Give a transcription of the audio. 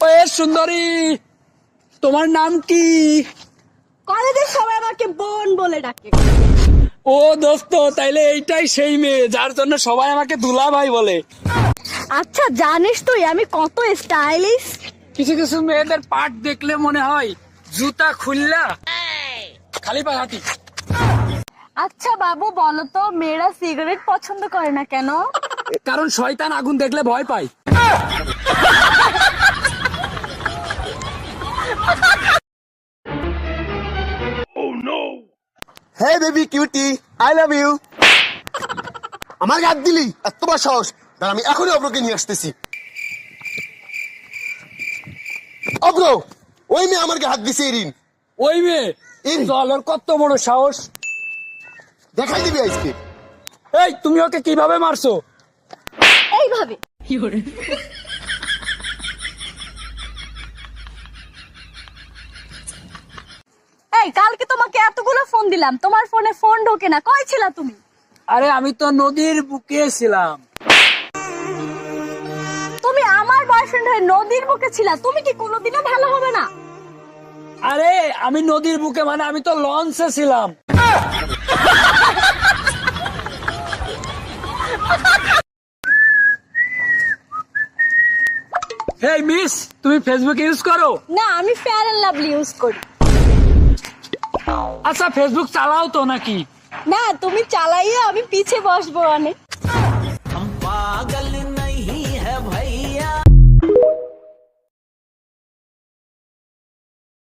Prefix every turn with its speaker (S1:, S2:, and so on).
S1: ওই সুন্দরী, তোমার নাম কি?
S2: কলেজের সবাই আমাকে বোন বলে ডাকে।
S1: ও দোস্ত, তাইলে এইটাই সেই মেয়ে যার জন্য সবাই আমাকে দুলা ভাই বলে।
S2: আচ্ছা, জানিস তুই আমি কত স্টাইলিশ?
S1: কিছু কিছু মেয়েদের পাট দেখলে মনে হয় জুতা খুললা খালি পা হাঁটি।
S2: আচ্ছা বাবু, বলো তো মেয়েরা সিগারেট পছন্দ করে না কেন?
S1: কারণ শয়তান আগুন দেখলে ভয় পায়।
S3: Hey baby cutie, I love you. আমার হাত দিলি এত বড় সাহস? দাঁড়া, আমি এখনই অব্রকে নিয়ে আসতেছি। অব্র, ওই মেয়ে আমার হাত দিছে এরিন।
S1: ওই মেয়ে
S3: এরিন
S1: চল, ওর কত বড় সাহস!
S3: দেখাই দিবি আজকে।
S1: এই তুমি ওকে কিভাবে মারছো?
S2: এইভাবে। এই কালকে তোমাকে এতগুলো ফোন দিলাম, তোমার ফোনে ফোন ঢোকে না, কই ছিলা তুমি?
S1: আরে আমি তো নদীর বুকে ছিলাম।
S2: তুমি আমার বয়ফ্রেন্ড হয়ে নদীর বুকে ছিলা, তুমি কি কোনোদিনও ভালো হবে না?
S1: আরে আমি নদীর বুকে মানে আমি তো লঞ্চে ছিলাম। হেই মিস, তুমি ফেসবুক ইউজ করো?
S2: না, আমি ফেয়ার এন্ড লাভলি ইউজ করি।
S1: আচ্ছা ফেসবুক চালাও তো নাকি?
S2: না, তুমি চালাইয়া আমি পিছে বসবো অনেক।